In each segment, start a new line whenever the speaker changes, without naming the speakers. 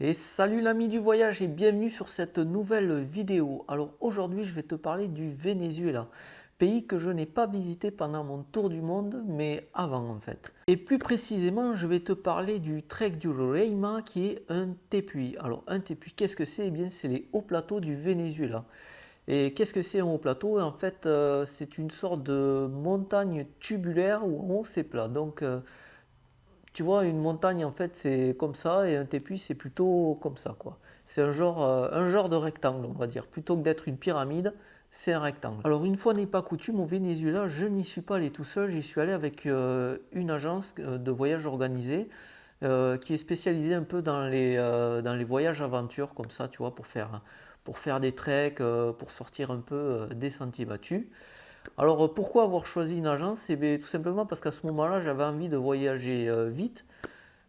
Et salut l'ami du voyage et bienvenue sur cette nouvelle vidéo. Alors aujourd'hui je vais te parler du Venezuela, pays que je n'ai pas visité pendant mon tour du monde, mais avant en fait. Et plus précisément je vais te parler du trek du Roraima qui est un tepuy. Alors un tepuy, qu'est-ce que c'est? Eh bien c'est les hauts plateaux du Venezuela. Et qu'est-ce que c'est un haut plateau? En fait c'est une sorte de montagne tubulaire où en haut c'est plat. Donc tu vois, une montagne en fait c'est comme ça et un tépuis c'est plutôt comme ça quoi. C'est un genre de rectangle on va dire. Plutôt que d'être une pyramide, c'est un rectangle. Alors une fois n'est pas coutume, au Venezuela, je n'y suis pas allé tout seul, j'y suis allé avec une agence de voyage organisée qui est spécialisée un peu dans les voyages aventure comme ça, tu vois, pour faire des treks, pour sortir un peu des sentiers battus. Alors pourquoi avoir choisi une agence? Eh bien, tout simplement parce qu'à ce moment-là, j'avais envie de voyager vite.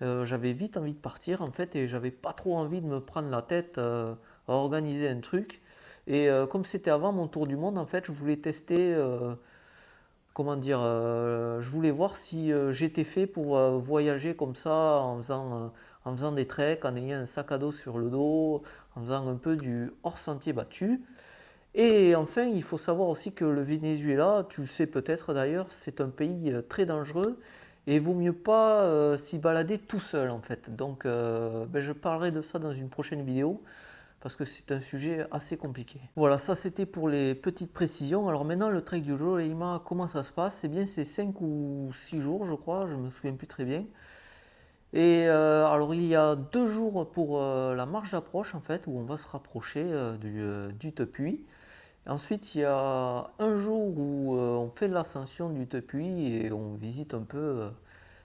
J'avais vite envie de partir en fait et j'avais pas trop envie de me prendre la tête à organiser un truc. Et comme c'était avant mon tour du monde, en fait, je voulais tester, comment dire, je voulais voir si j'étais fait pour voyager comme ça en faisant des treks, en ayant un sac à dos sur le dos, en faisant un peu du hors sentier battu. Et enfin, il faut savoir aussi que le Venezuela, tu le sais peut-être d'ailleurs, c'est un pays très dangereux et il vaut mieux pas s'y balader tout seul en fait. Donc je parlerai de ça dans une prochaine vidéo parce que c'est un sujet assez compliqué. Voilà, ça c'était pour les petites précisions. Alors maintenant, le trek du Roraima, comment ça se passe? Eh bien, c'est 5 ou 6 jours, je crois, je me souviens plus très bien. Et alors, il y a 2 jours pour la marche d'approche en fait, où on va se rapprocher du tepuy. Ensuite, il y a un jour où on fait l'ascension du tepuy et on visite un peu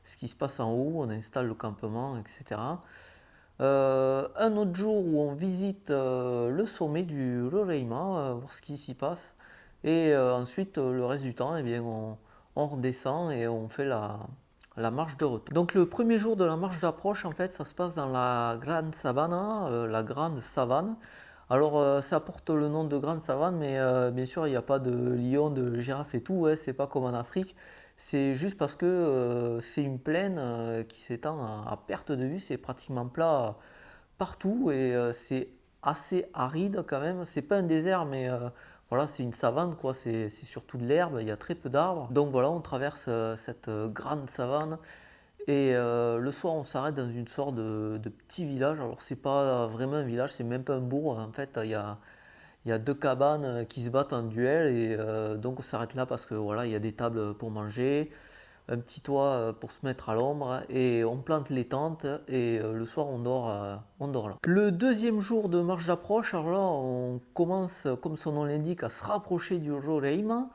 ce qui se passe en haut, on installe le campement, etc. Un autre jour où on visite le sommet du Roraima, voir ce qui s'y passe. Et ensuite, le reste du temps, eh bien, on redescend et on fait la marche de retour. Donc le premier jour de la marche d'approche, en fait, ça se passe dans la Grande Savana, la grande savane. Alors ça porte le nom de grande savane, mais bien sûr il n'y a pas de lion, de girafe et tout, ouais, c'est pas comme en Afrique. C'est juste parce que c'est une plaine qui s'étend à perte de vue, c'est pratiquement plat partout et c'est assez aride quand même. C'est pas un désert, mais voilà, c'est une savane quoi, c'est surtout de l'herbe, il y a très peu d'arbres. Donc voilà, on traverse cette grande savane et le soir, on s'arrête dans une sorte de petit village. Alors, c'est pas vraiment un village, c'est même pas un bourg. En fait, il y a deux cabanes qui se battent en duel. Et donc, on s'arrête là parce que voilà, il y a des tables pour manger, un petit toit pour se mettre à l'ombre. Et on plante les tentes. Et le soir, on dort là. Le deuxième jour de marche d'approche, alors là, on commence, comme son nom l'indique, à se rapprocher du Roraima.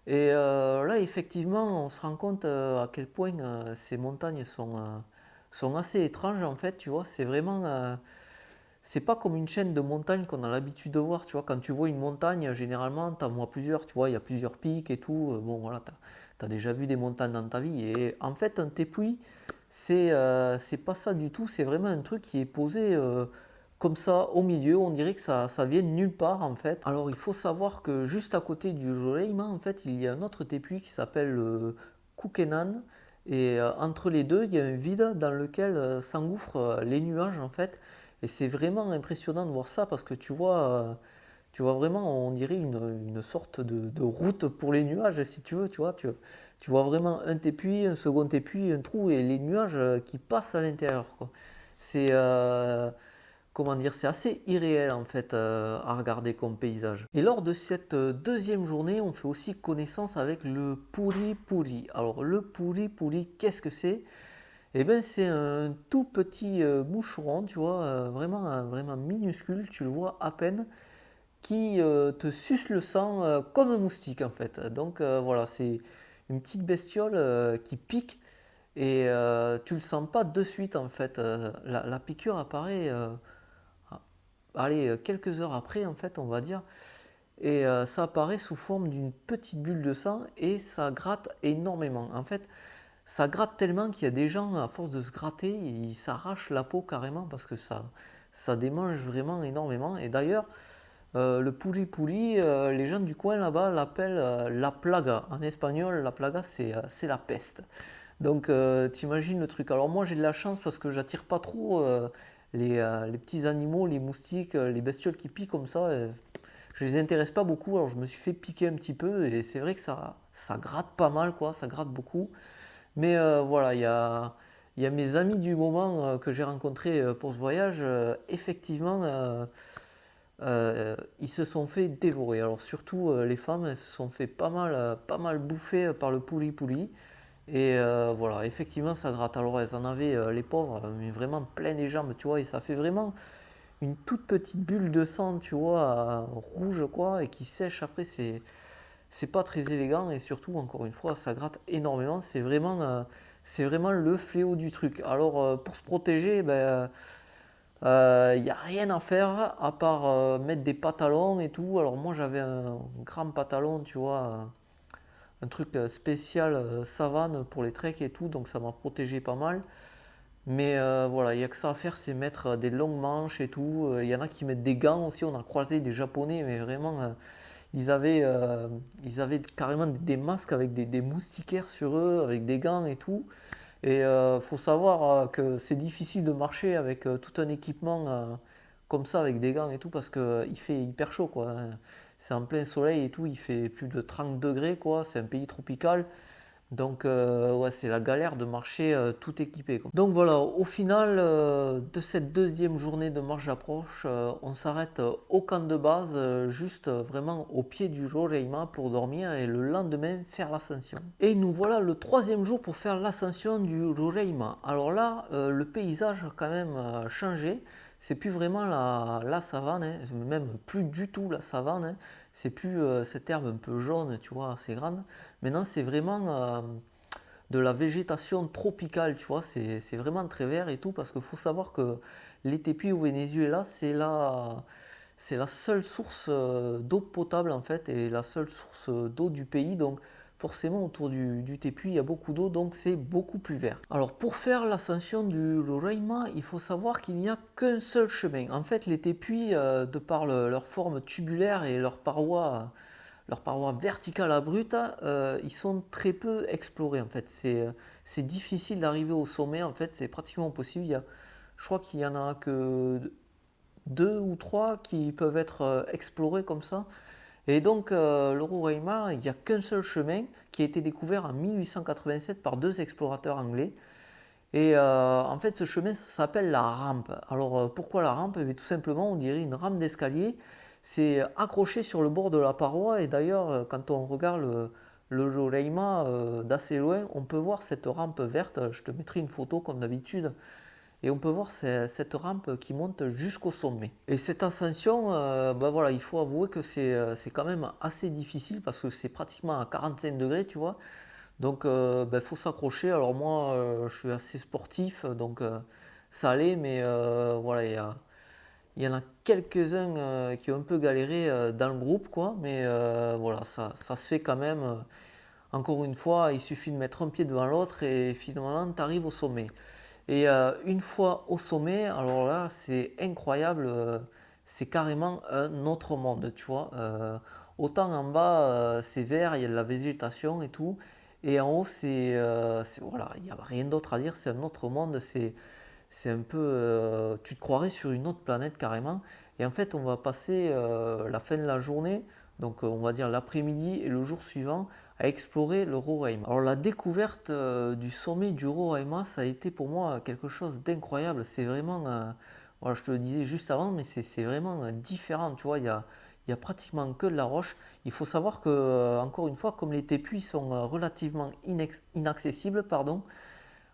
Et là, effectivement, on se rend compte à quel point ces montagnes sont assez étranges, en fait, tu vois, c'est vraiment... c'est pas comme une chaîne de montagnes qu'on a l'habitude de voir, tu vois, quand tu vois une montagne, généralement, tu en vois plusieurs, tu vois, il y a plusieurs pics et tout, bon, voilà, tu as déjà vu des montagnes dans ta vie, et en fait, un tepuy, c'est pas ça du tout, c'est vraiment un truc qui est posé comme ça au milieu, on dirait que ça vient de nulle part en fait. Alors il faut savoir que juste à côté du Roraima, en fait, il y a un autre tepuy qui s'appelle Kukenan, et entre les deux, il y a un vide dans lequel s'engouffrent les nuages en fait, et c'est vraiment impressionnant de voir ça parce que tu vois vraiment, on dirait une sorte de route pour les nuages si tu veux, tu vois vraiment un tépuis, un second tépuis, un trou et les nuages qui passent à l'intérieur, quoi. C'est comment dire, c'est assez irréel en fait à regarder comme paysage. Et lors de cette deuxième journée, on fait aussi connaissance avec le puri puri. Alors le puri puri, qu'est-ce que c'est? Eh bien c'est un tout petit moucheron, tu vois, vraiment, vraiment minuscule, tu le vois à peine, qui te suce le sang comme un moustique en fait. Donc voilà, c'est une petite bestiole qui pique et tu le sens pas de suite en fait. La piqûre apparaît allez, quelques heures après, en fait, on va dire, et ça apparaît sous forme d'une petite bulle de sang et ça gratte énormément. En fait, ça gratte tellement qu'il y a des gens, à force de se gratter, ils s'arrachent la peau carrément parce que ça démange vraiment énormément. Et d'ailleurs, le puli puli, les gens du coin là-bas l'appellent la plaga. En espagnol, la plaga, c'est la peste. Donc, t'imagines le truc. Alors, moi, j'ai de la chance parce que j'attire pas trop les petits animaux, les moustiques, les bestioles qui piquent comme ça, je les intéresse pas beaucoup. Alors je me suis fait piquer un petit peu et c'est vrai que ça gratte pas mal, quoi, ça gratte beaucoup. Mais voilà, il y a mes amis du moment que j'ai rencontrés pour ce voyage, effectivement, ils se sont fait dévorer. Alors surtout les femmes, elles se sont fait pas mal bouffer par le pouli-pouli. Et voilà, effectivement, ça gratte. Alors elles en avaient, les pauvres, mais vraiment plein les jambes, tu vois, et ça fait vraiment une toute petite bulle de sang, tu vois, rouge, quoi, et qui sèche après, c'est pas très élégant, et surtout, encore une fois, ça gratte énormément, c'est vraiment le fléau du truc. Alors, pour se protéger, ben, il n'y a rien à faire à part mettre des pantalons et tout. Alors moi j'avais un grand pantalon, tu vois, un truc spécial savane pour les treks et tout, donc ça m'a protégé pas mal. Mais voilà, il n'y a que ça à faire, c'est mettre des longues manches et tout. Il y en a qui mettent des gants aussi, on a croisé des Japonais, mais vraiment, ils avaient, euh, ils avaient carrément des masques avec des moustiquaires sur eux, avec des gants et tout. Et faut savoir que c'est difficile de marcher avec tout un équipement comme ça, avec des gants et tout, parce que il fait hyper chaud, quoi, hein. C'est en plein soleil et tout, il fait plus de 30 degrés, quoi. C'est un pays tropical. Donc ouais, c'est la galère de marcher tout équipé, quoi. Donc voilà, au final de cette deuxième journée de marche d'approche, on s'arrête au camp de base, juste vraiment au pied du Roraima pour dormir et le lendemain faire l'ascension. Et nous voilà le troisième jour pour faire l'ascension du Roraima. Alors là, le paysage a quand même changé. C'est plus vraiment la savane, hein, même plus du tout la savane, hein. C'est plus cette herbe un peu jaune, tu vois, assez grande. Maintenant, c'est vraiment de la végétation tropicale, tu vois, c'est vraiment très vert et tout, parce qu'il faut savoir que les tépis au Venezuela, c'est la seule source d'eau potable en fait, et la seule source d'eau du pays, donc forcément autour du Tepuy, il y a beaucoup d'eau, donc c'est beaucoup plus vert. Alors pour faire l'ascension du Roraima, il faut savoir qu'il n'y a qu'un seul chemin. En fait, les Tepuy, de par leur forme tubulaire et leurs parois verticales abruptes, ils sont très peu explorés en fait. C'est difficile d'arriver au sommet en fait, c'est pratiquement impossible. Je crois qu'il y en a que deux ou trois qui peuvent être explorés comme ça. Et donc le Roraima, il n'y a qu'un seul chemin qui a été découvert en 1887 par deux explorateurs anglais. Et en fait, ce chemin ça s'appelle la rampe. Alors pourquoi la rampe? Eh tout simplement, on dirait une rampe d'escalier. C'est accroché sur le bord de la paroi. Et d'ailleurs, quand on regarde le Roraima d'assez loin, on peut voir cette rampe verte. Je te mettrai une photo comme d'habitude. Et on peut voir cette rampe qui monte jusqu'au sommet. Et cette ascension, ben voilà, il faut avouer que c'est quand même assez difficile parce que c'est pratiquement à 45 degrés, tu vois. Donc, il faut s'accrocher. Alors moi, je suis assez sportif, donc ça allait, mais voilà, il y en a quelques-uns qui ont un peu galéré dans le groupe, quoi. Mais voilà, ça se fait quand même. Encore une fois, il suffit de mettre un pied devant l'autre et finalement, tu arrives au sommet. Et une fois au sommet, alors là, c'est incroyable, c'est carrément un autre monde, tu vois. Autant en bas, c'est vert, il y a de la végétation et tout. Et en haut, voilà, il n'y a rien d'autre à dire, c'est un autre monde, c'est un peu, tu te croirais sur une autre planète carrément. Et en fait, on va passer la fin de la journée, donc on va dire l'après-midi et le jour suivant, à explorer le Roraima. Alors la découverte du sommet du Roraima, ça a été pour moi quelque chose d'incroyable. C'est vraiment, voilà, je te le disais juste avant, mais c'est vraiment différent. Tu vois, il y a pratiquement que de la roche. Il faut savoir que, encore une fois, comme les tépuis sont relativement inaccessibles, pardon,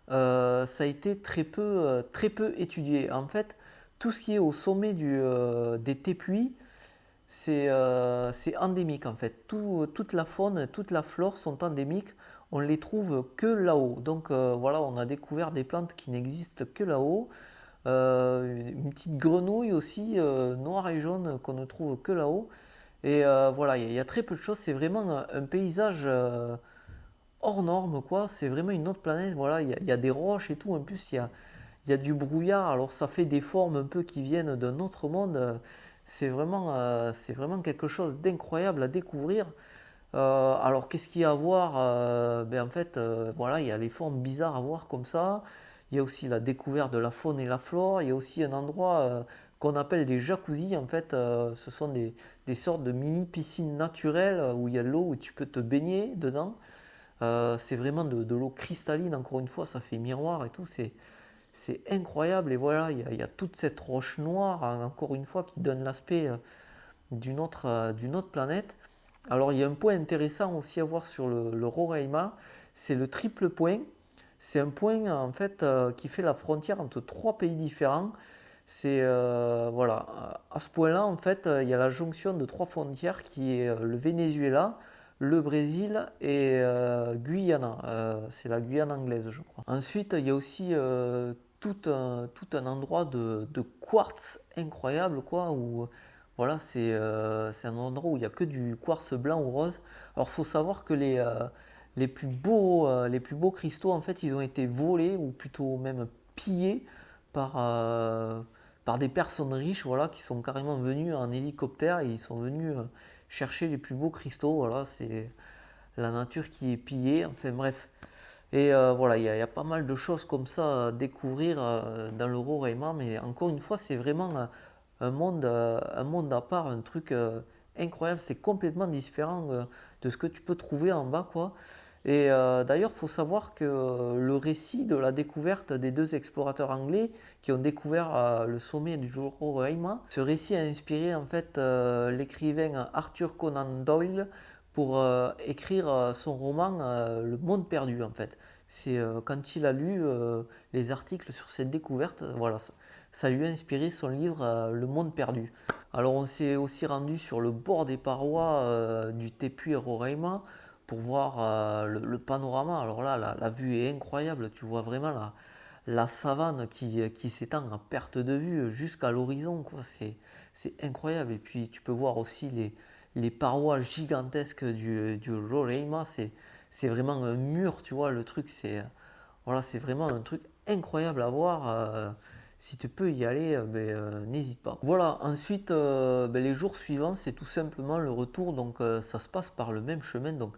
ça a été très peu étudié. En fait, tout ce qui est au sommet des tépuis, c'est endémique en fait. Toute la faune, toute la flore sont endémiques. On les trouve que là-haut. Donc voilà, on a découvert des plantes qui n'existent que là-haut. Une petite grenouille aussi, noire et jaune, qu'on ne trouve que là-haut. Et voilà, il y a très peu de choses. C'est vraiment un paysage hors norme, quoi. C'est vraiment une autre planète. Voilà, il y a des roches et tout. En plus, il y a du brouillard. Alors, ça fait des formes un peu qui viennent d'un autre monde. C'est vraiment quelque chose d'incroyable à découvrir. Alors, qu'est-ce qu'il y a à voir? Ben, en fait, voilà, il y a les formes bizarres à voir comme ça. Il y a aussi la découverte de la faune et la flore. Il y a aussi un endroit qu'on appelle des jacuzzis. En fait, ce sont des sortes de mini piscines naturelles où il y a de l'eau où tu peux te baigner dedans. C'est vraiment de l'eau cristalline, encore une fois, ça fait miroir et tout. C'est incroyable. Et voilà, il y a toute cette roche noire, hein, encore une fois, qui donne l'aspect d'une autre planète. Alors, il y a un point intéressant aussi à voir sur le Roraima, c'est le triple point. C'est un point en fait qui fait la frontière entre trois pays différents. C'est voilà, à ce point-là en fait, il y a la jonction de trois frontières qui est le Venezuela, le Brésil et Guyana. C'est la Guyane anglaise, je crois. Ensuite, il y a aussi tout un endroit de quartz incroyable, quoi, où voilà, c'est un endroit où il n'y a que du quartz blanc ou rose. Alors, il faut savoir que les plus beaux cristaux, en fait, ils ont été volés ou plutôt même pillés par, par des personnes riches, voilà, qui sont carrément venus en hélicoptère et ils sont venus chercher les plus beaux cristaux. Voilà, c'est la nature qui est pillée. Enfin, bref. Et voilà, il y a pas mal de choses comme ça à découvrir dans le Roraima, mais encore une fois, c'est vraiment un monde à part, un truc incroyable. C'est complètement différent de ce que tu peux trouver en bas, quoi. Et d'ailleurs, il faut savoir que le récit de la découverte des deux explorateurs anglais qui ont découvert le sommet du Roraima, ce récit a inspiré en fait l'écrivain Arthur Conan Doyle pour écrire son roman Le Monde perdu en fait. C'est quand il a lu les articles sur cette découverte, voilà, ça lui a inspiré son livre Le Monde perdu. Alors on s'est aussi rendu sur le bord des parois du Tepuy Roraima pour voir le panorama. Alors là, la vue est incroyable, tu vois vraiment la savane qui s'étend à perte de vue jusqu'à l'horizon, quoi. C'est incroyable. Et puis tu peux voir aussi les parois gigantesques du Roraima. C'est vraiment un mur, tu vois, le truc, voilà, c'est vraiment un truc incroyable à voir. Si tu peux y aller, n'hésite pas. Voilà, ensuite, les jours suivants, c'est tout simplement le retour. Donc ça se passe par le même chemin. Donc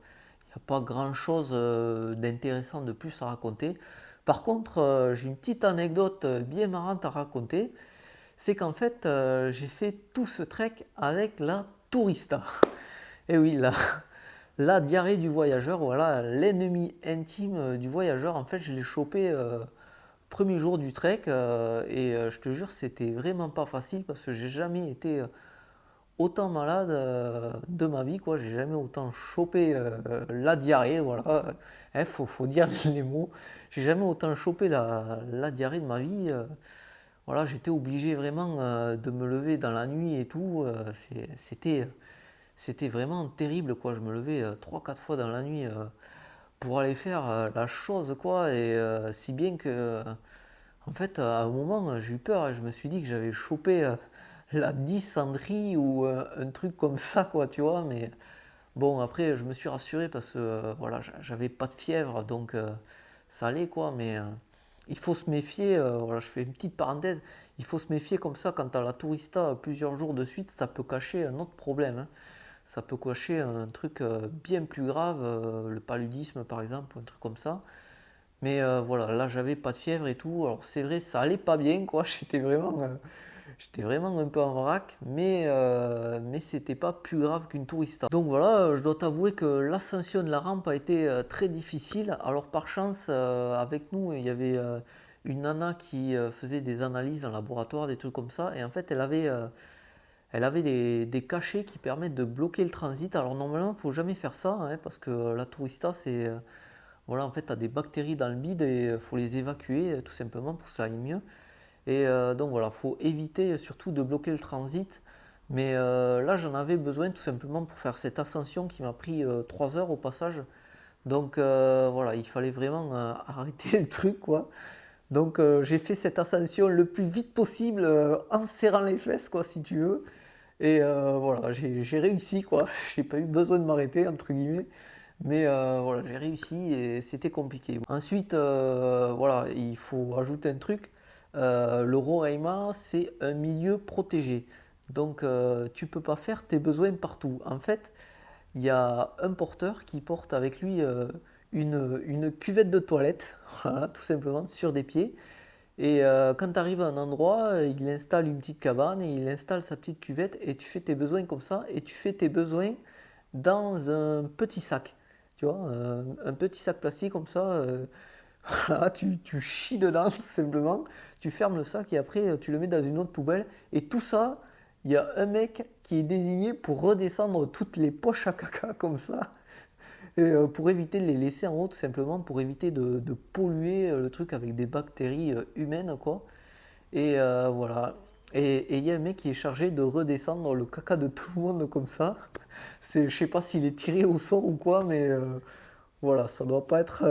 il n'y a pas grand-chose d'intéressant de plus à raconter. Par contre, j'ai une petite anecdote bien marrante à raconter. C'est qu'en fait, j'ai fait tout ce trek avec la Tourista. Et oui, la diarrhée du voyageur, voilà, l'ennemi intime du voyageur. En fait, je l'ai chopé premier jour du trek et je te jure, c'était vraiment pas facile parce que j'ai jamais été autant malade de ma vie, quoi. J'ai jamais autant chopé la diarrhée, voilà. Faut dire les mots. J'ai jamais autant chopé la diarrhée de ma vie. Voilà, j'étais obligé vraiment de me lever dans la nuit et tout. C'était vraiment terrible, quoi. Je me levais 3-4 fois dans la nuit pour aller faire la chose, quoi. Et si bien que, en fait, à un moment, j'ai eu peur et je me suis dit que j'avais chopé la dysenterie ou un truc comme ça, quoi, tu vois. Mais bon, après, je me suis rassuré parce que, voilà, j'avais pas de fièvre, donc ça allait, quoi. Mais il faut se méfier, voilà, je fais une petite parenthèse, il faut se méfier comme ça quand tu as la tourista plusieurs jours de suite, ça peut cacher un autre problème, hein. Ça peut cacher un truc bien plus grave, le paludisme par exemple, un truc comme ça. Mais voilà, là j'avais pas de fièvre et tout. Alors c'est vrai, ça allait pas bien, quoi. J'étais vraiment un peu en vrac, mais c'était pas plus grave qu'une tourista. Donc voilà, je dois t'avouer que l'ascension de la rampe a été très difficile. Alors par chance, avec nous, il y avait une nana qui faisait des analyses en laboratoire, des trucs comme ça. Et en fait, elle avait des cachets qui permettent de bloquer le transit. Alors normalement, il ne faut jamais faire ça, hein, parce que la tourista, c'est... voilà, en fait, tu as des bactéries dans le bide et il faut les évacuer tout simplement pour que ça aille mieux. Et donc voilà, il faut éviter surtout de bloquer le transit. Mais là, j'en avais besoin tout simplement pour faire cette ascension qui m'a pris 3 heures au passage. Donc voilà, il fallait vraiment arrêter le truc, quoi. Donc j'ai fait cette ascension le plus vite possible en serrant les fesses, quoi, si tu veux. Et voilà, j'ai réussi, quoi. J'ai pas eu besoin de m'arrêter, entre guillemets. Mais voilà, j'ai réussi et c'était compliqué. Ensuite, voilà, il faut ajouter un truc. Le Roraima, c'est un milieu protégé. Donc, tu peux pas faire tes besoins partout. En fait, il y a un porteur qui porte avec lui une cuvette de toilette, voilà, tout simplement, sur des pieds. Et quand tu arrives à un endroit, il installe une petite cabane et il installe sa petite cuvette et tu fais tes besoins comme ça et tu fais tes besoins dans un petit sac. Tu vois, un petit sac plastique comme ça, voilà, tu chies dedans tout simplement, tu fermes le sac et après tu le mets dans une autre poubelle. Et tout ça, il y a un mec qui est désigné pour redescendre toutes les poches à caca comme ça. Et pour éviter de les laisser en haut, tout simplement, pour éviter de polluer le truc avec des bactéries humaines, quoi. Et voilà. Et il y a un mec qui est chargé de redescendre le caca de tout le monde comme ça. Je sais pas s'il est tiré au sort ou quoi, mais voilà, ça doit pas être.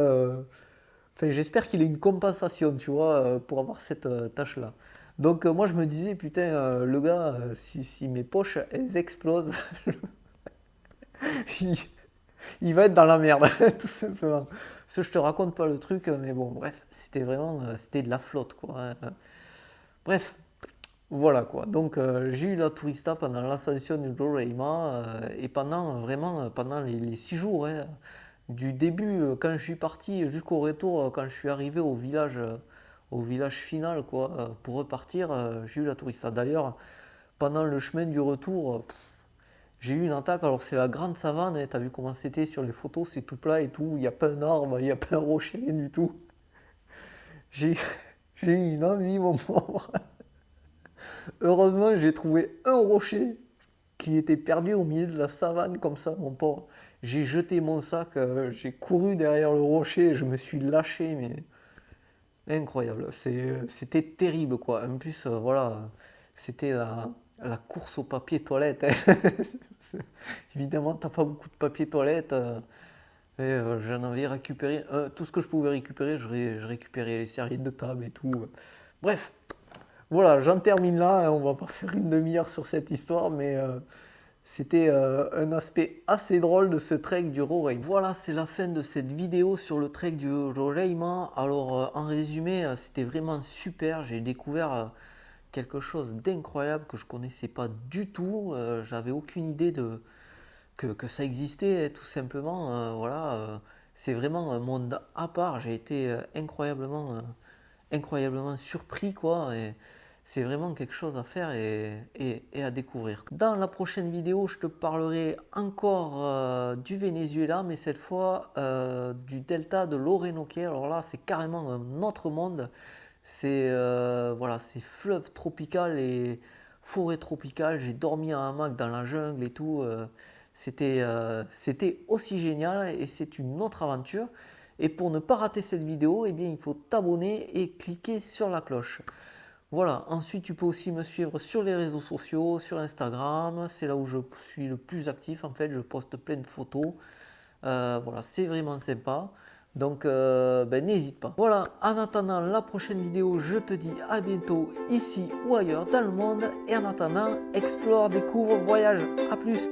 Enfin, j'espère qu'il a une compensation, tu vois, pour avoir cette tâche-là. Donc moi je me disais, putain, le gars, si mes poches, elles explosent, il, il va être dans la merde, tout simplement. Parce que je te raconte pas le truc, mais bon, bref, c'était vraiment, c'était de la flotte, quoi, hein. Bref, voilà, quoi. Donc j'ai eu la tourista pendant l'ascension du Roraima, et pendant, vraiment, pendant les 6 jours, hein, du début, quand je suis parti, jusqu'au retour, quand je suis arrivé au village final, quoi, pour repartir, j'ai eu la tourista. D'ailleurs, pendant le chemin du retour, j'ai eu une attaque. Alors c'est la grande savane, hein, t'as vu comment c'était sur les photos, c'est tout plat et tout, il n'y a pas un arbre, il n'y a pas un rocher, rien du tout. J'ai j'ai eu une envie, mon pauvre. Heureusement, j'ai trouvé un rocher qui était perdu au milieu de la savane comme ça, mon pauvre. J'ai jeté mon sac, j'ai couru derrière le rocher, je me suis lâché, mais incroyable. C'était terrible, quoi. En plus, voilà, c'était la course au papier toilette, hein. Évidemment, t'as pas beaucoup de papier toilette. Et j'en avais récupéré. Tout ce que je pouvais récupérer, je récupérais les serviettes de table et tout. Bref, voilà, j'en termine là, hein. On va pas faire une demi-heure sur cette histoire, mais c'était un aspect assez drôle de ce trek du Roraima. Voilà, c'est la fin de cette vidéo sur le trek du Roraima. Alors, en résumé, c'était vraiment super. J'ai découvert quelque chose d'incroyable que je connaissais pas du tout. J'avais aucune idée que ça existait, tout simplement. Voilà, c'est vraiment un monde à part. J'ai été incroyablement surpris, quoi. Et c'est vraiment quelque chose à faire et à découvrir. Dans la prochaine vidéo, je te parlerai encore du Venezuela, mais cette fois du delta de l'Orinoco. Alors là, c'est carrément un autre monde. C'est voilà, c'est fleuve tropical et forêt tropicale. J'ai dormi en hamac dans la jungle et tout. C'était aussi génial et c'est une autre aventure. Et pour ne pas rater cette vidéo, eh bien, il faut t'abonner et cliquer sur la cloche. Voilà, ensuite tu peux aussi me suivre sur les réseaux sociaux, sur Instagram, c'est là où je suis le plus actif en fait, je poste plein de photos. Voilà, c'est vraiment sympa, donc ben, n'hésite pas. Voilà, en attendant la prochaine vidéo, je te dis à bientôt ici ou ailleurs dans le monde, et en attendant, explore, découvre, voyage, à plus.